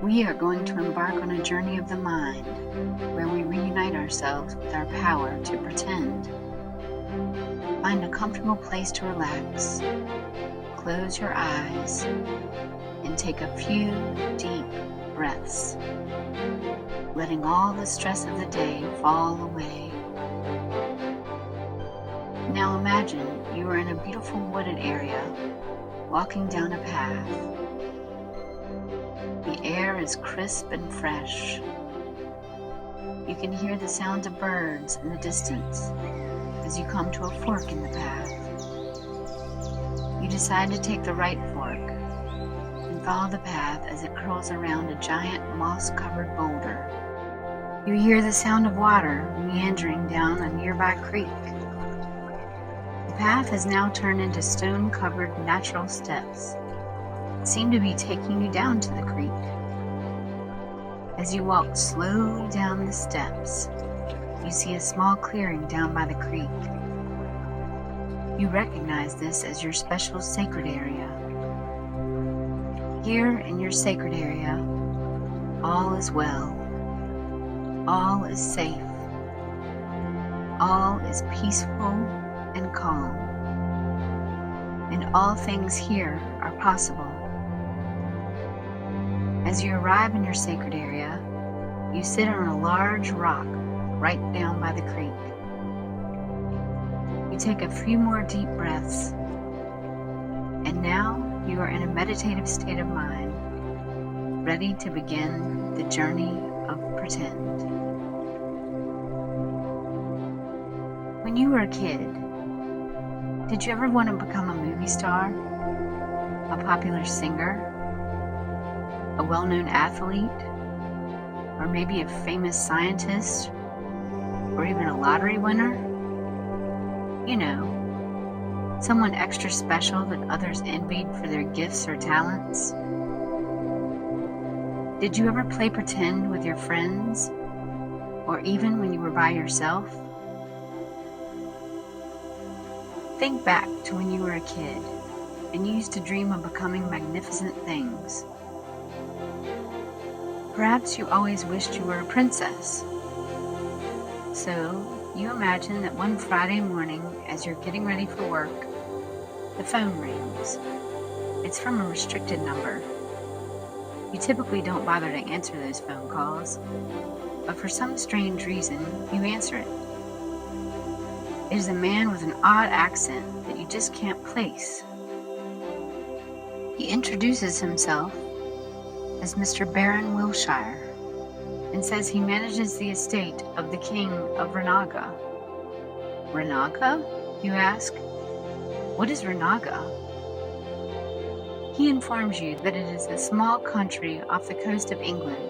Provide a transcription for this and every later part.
We are going to embark on a journey of the mind, where we reunite ourselves with our power to pretend. Find a comfortable place to relax, close your eyes, and take a few deep breaths, letting all the stress of the day fall away. Now imagine you are in a beautiful wooded area, walking down a path. The air is crisp and fresh. You can hear the sound of birds in the distance as you come to a fork in the path. You decide to take the right fork and follow the path as it curls around a giant moss-covered boulder. You hear the sound of water meandering down a nearby creek. The path has now turned into stone-covered natural steps that seem to be taking you down to the creek. As you walk slowly down the steps, you see a small clearing down by the creek. You recognize this as your special sacred area. Here in your sacred area, all is well. All is safe. All is peaceful and calm. And all things here are possible. As you arrive in your sacred area, you sit on a large rock right down by the creek. You take a few more deep breaths, and now you are in a meditative state of mind, ready to begin the journey of pretend. When you were a kid, did you ever want to become a movie star, a popular singer, a well-known athlete, or maybe a famous scientist, or even a lottery winner? You know, someone extra special that others envied for their gifts or talents. Did you ever play pretend with your friends, or even when you were by yourself? Think back to when you were a kid and you used to dream of becoming magnificent things. Perhaps you always wished you were a princess. So you imagine that one Friday morning, as you're getting ready for work, the phone rings. It's from a restricted number. You typically don't bother to answer those phone calls, but for some strange reason, you answer it. It is a man with an odd accent that you just can't place. He introduces himself as Mr. Baron Wilshire and says he manages the estate of the King of Renaga. Renaga, you ask? What is Renaga? He informs you that it is a small country off the coast of England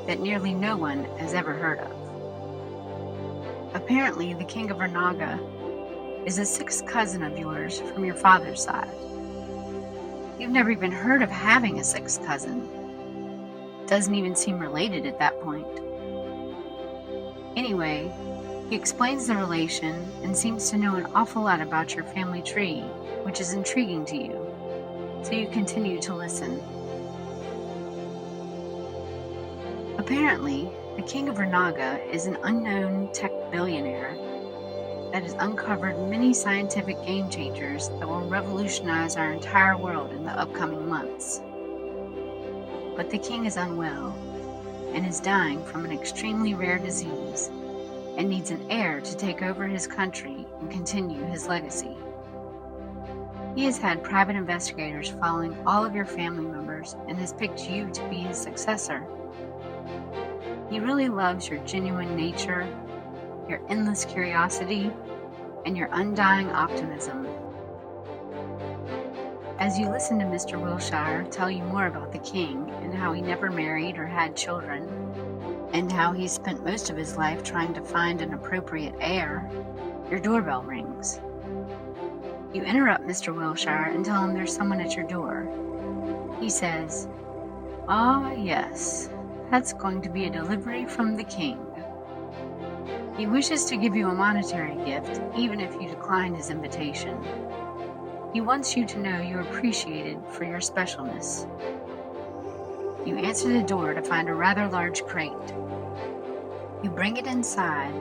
that nearly no one has ever heard of. Apparently, the King of Renaga is a sixth cousin of yours from your father's side. You've never even heard of having a sixth cousin. Doesn't even seem related at that point. Anyway, he explains the relation and seems to know an awful lot about your family tree, which is intriguing to you, so you continue to listen. Apparently, the King of Renaga is an unknown tech billionaire that has uncovered many scientific game changers that will revolutionize our entire world in the upcoming months. But the king is unwell and is dying from an extremely rare disease and needs an heir to take over his country and continue his legacy. He has had private investigators following all of your family members and has picked you to be his successor. He really loves your genuine nature, your endless curiosity, and your undying optimism. As you listen to Mr. Wilshire tell you more about the king and how he never married or had children, and how he spent most of his life trying to find an appropriate heir, your doorbell rings. You interrupt Mr. Wilshire and tell him there's someone at your door. He says, "Ah, yes, that's going to be a delivery from the king. He wishes to give you a monetary gift, even if you decline his invitation. He wants you to know you're appreciated for your specialness." You answer the door to find a rather large crate. You bring it inside,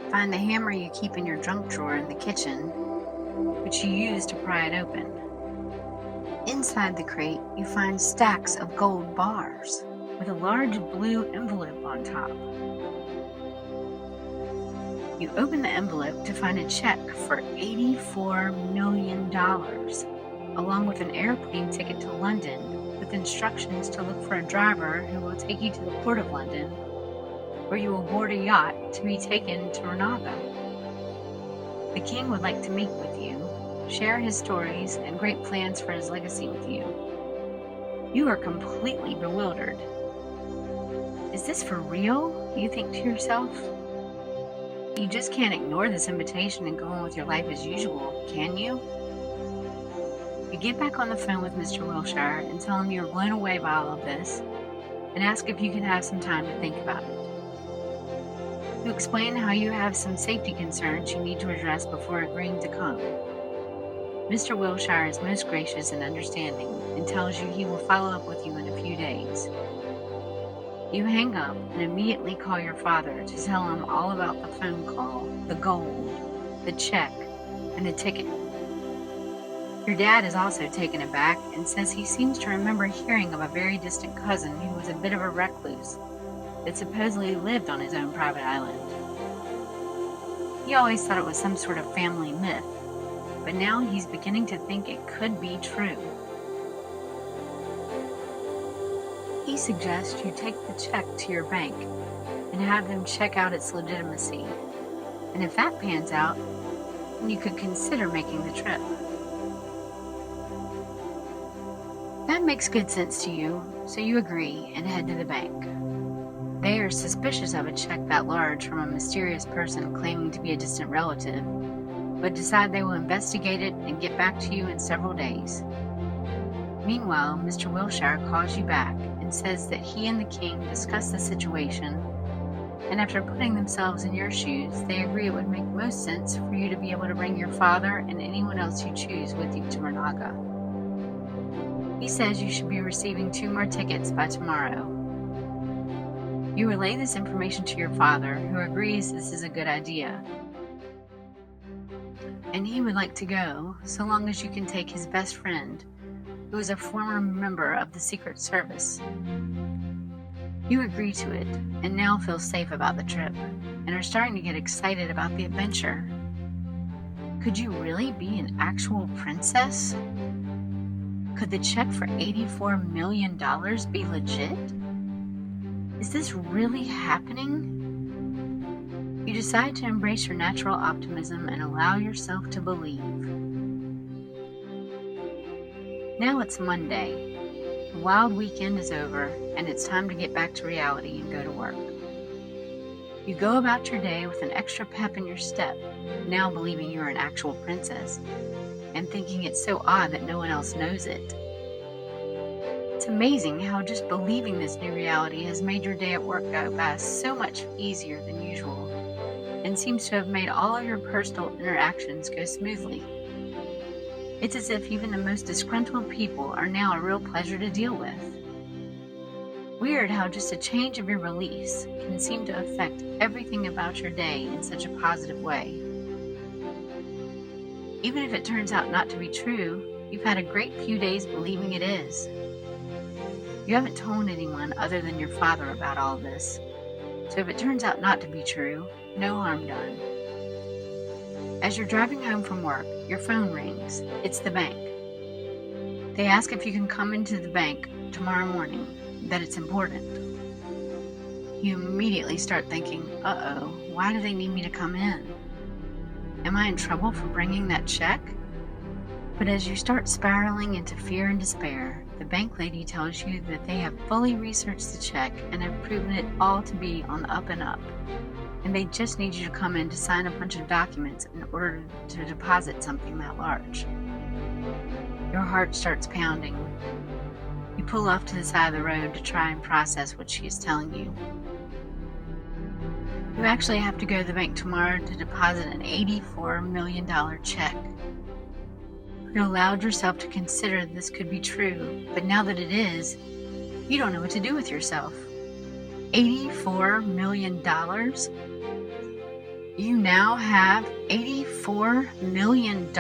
find the hammer you keep in your junk drawer in the kitchen, which you use to pry it open. Inside the crate, you find stacks of gold bars with a large blue envelope on top. You open the envelope to find a check for $84 million, along with an airplane ticket to London with instructions to look for a driver who will take you to the Port of London, where you will board a yacht to be taken to Renaga. The king would like to meet with you, share his stories and great plans for his legacy with you. You are completely bewildered. Is this for real? You think to yourself. You just can't ignore this invitation and go on with your life as usual, can you? You get back on the phone with Mr. Wilshire and tell him you're blown away by all of this and ask if you can have some time to think about it. You explain how you have some safety concerns you need to address before agreeing to come. Mr. Wilshire is most gracious and understanding and tells you he will follow up with you in a few days. You hang up and immediately call your father to tell him all about the phone call, the gold, the check, and the ticket. Your dad is also taken aback and says he seems to remember hearing of a very distant cousin who was a bit of a recluse that supposedly lived on his own private island. He always thought it was some sort of family myth, but now he's beginning to think it could be true. He suggests you take the check to your bank and have them check out its legitimacy. And if that pans out, then you could consider making the trip. That makes good sense to you, so you agree and head to the bank. They are suspicious of a check that large from a mysterious person claiming to be a distant relative, but decide they will investigate it and get back to you in several days. Meanwhile, Mr. Wilshire calls you back and says that he and the king discuss the situation, and after putting themselves in your shoes, they agree it would make most sense for you to be able to bring your father and anyone else you choose with you to Renaga. He says you should be receiving 2 more tickets by tomorrow. You relay this information to your father, who agrees this is a good idea, and he would like to go so long as you can take his best friend, who is a former member of the Secret Service. You agree to it, and now feel safe about the trip, and are starting to get excited about the adventure. Could you really be an actual princess? Could the check for $84 million be legit? Is this really happening? You decide to embrace your natural optimism and allow yourself to believe. Now it's Monday. The wild weekend is over, and it's time to get back to reality and go to work. You go about your day with an extra pep in your step, now believing you're an actual princess, and thinking it's so odd that no one else knows it. It's amazing how just believing this new reality has made your day at work go by so much easier than usual, and seems to have made all of your personal interactions go smoothly. It's as if even the most disgruntled people are now a real pleasure to deal with. Weird how just a change of your beliefs can seem to affect everything about your day in such a positive way. Even if it turns out not to be true, you've had a great few days believing it is. You haven't told anyone other than your father about all this, so if it turns out not to be true, no harm done. As you're driving home from work, your phone rings. It's the bank. They ask if you can come into the bank tomorrow morning, that it's important. You immediately start thinking, uh-oh, why do they need me to come in? Am I in trouble for bringing that check? But as you start spiraling into fear and despair, the bank lady tells you that they have fully researched the check and have proven it all to be on the up and up, and they just need you to come in to sign a bunch of documents in order to deposit something that large. Your heart starts pounding. You pull off to the side of the road to try and process what she is telling you. You actually have to go to the bank tomorrow to deposit an $84 million check. You allowed yourself to consider this could be true, but now that it is, You don't know what to do with yourself. $84 million? You now have $84 million?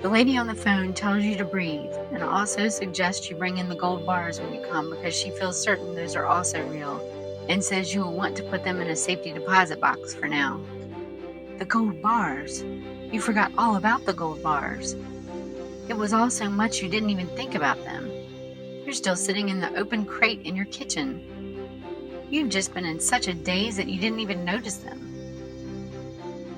The lady on the phone tells you to breathe and also suggests you bring in the gold bars when you come because she feels certain those are also real and says you will want to put them in a safety deposit box for now. The gold bars. You forgot all about the gold bars. It was all so much you didn't even think about them. You're still sitting in the open crate in your kitchen. You've just been in such a daze that you didn't even notice them.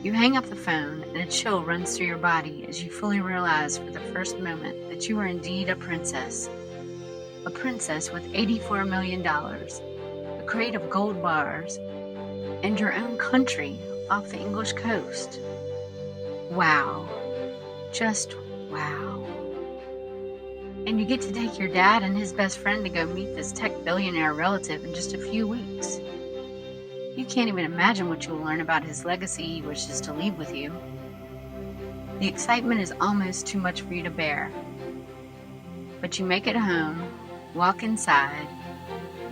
You hang up the phone and a chill runs through your body as you fully realize for the first moment that you are indeed a princess. A princess with $84 million, a crate of gold bars, and your own country off the English coast. Wow. Just wow. And you get to take your dad and his best friend to go meet this tech billionaire relative in just a few weeks. You can't even imagine what you will learn about his legacy he wishes to leave with you. The excitement is almost too much for you to bear. But you make it home, walk inside,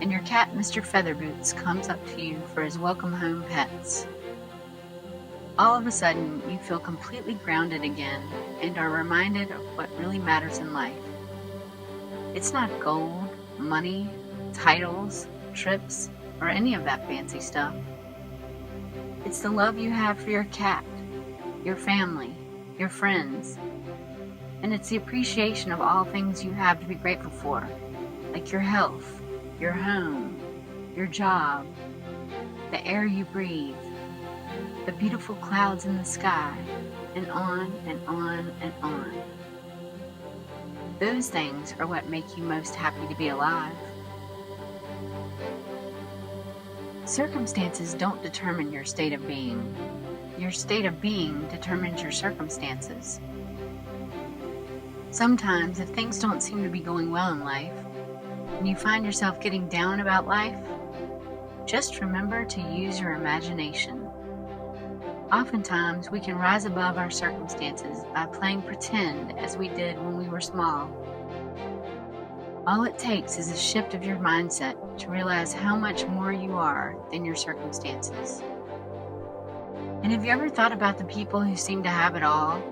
and your cat, Mr. Featherboots, comes up to you for his welcome home pets. All of a sudden, you feel completely grounded again and are reminded of what really matters in life. It's not gold, money, titles, trips, or any of that fancy stuff. It's the love you have for your cat, your family, your friends, and it's the appreciation of all things you have to be grateful for, like your health, your home, your job, the air you breathe, the beautiful clouds in the sky, and on and on and on. Those things are what make you most happy to be alive. Circumstances don't determine your state of being. Your state of being determines your circumstances. Sometimes, if things don't seem to be going well in life, and you find yourself getting down about life, just remember to use your imagination. Oftentimes, we can rise above our circumstances by playing pretend as we did when we were small. All it takes is a shift of your mindset to realize how much more you are than your circumstances. And have you ever thought about the people who seem to have it all,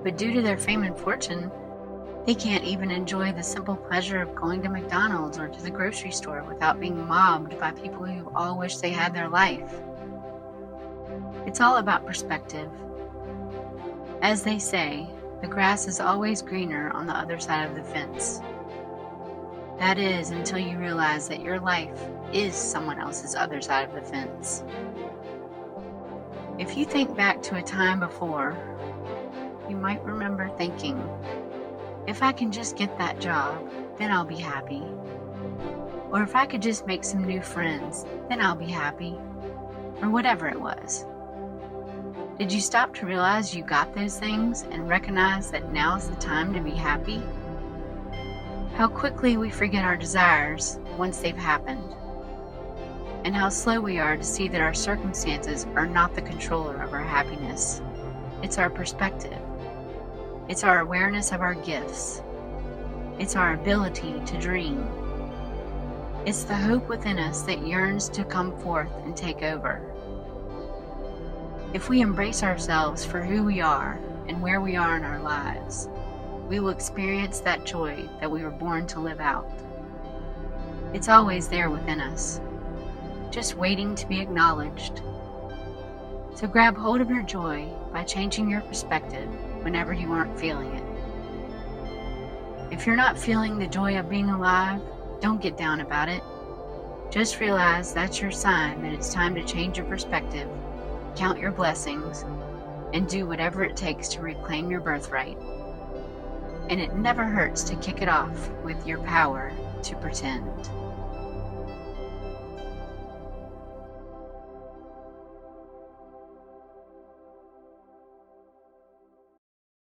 but due to their fame and fortune, they can't even enjoy the simple pleasure of going to McDonald's or to the grocery store without being mobbed by people who all wish they had their life? It's all about perspective. As they say, the grass is always greener on the other side of the fence. That is, until you realize that your life is someone else's other side of the fence. If you think back to a time before, you might remember thinking, if I can just get that job, then I'll be happy. Or if I could just make some new friends, then I'll be happy. Or whatever it was. Did you stop to realize you got those things and recognize that now's the time to be happy? How quickly we forget our desires once they've happened, and how slow we are to see that our circumstances are not the controller of our happiness. It's our perspective. It's our awareness of our gifts. It's our ability to dream. It's the hope within us that yearns to come forth and take over. If we embrace ourselves for who we are and where we are in our lives, we will experience that joy that we were born to live out. It's always there within us, just waiting to be acknowledged. So grab hold of your joy by changing your perspective whenever you aren't feeling it. If you're not feeling the joy of being alive, don't get down about it. Just realize that's your sign that it's time to change your perspective, count your blessings, and do whatever it takes to reclaim your birthright. And it never hurts to kick it off with your power to pretend.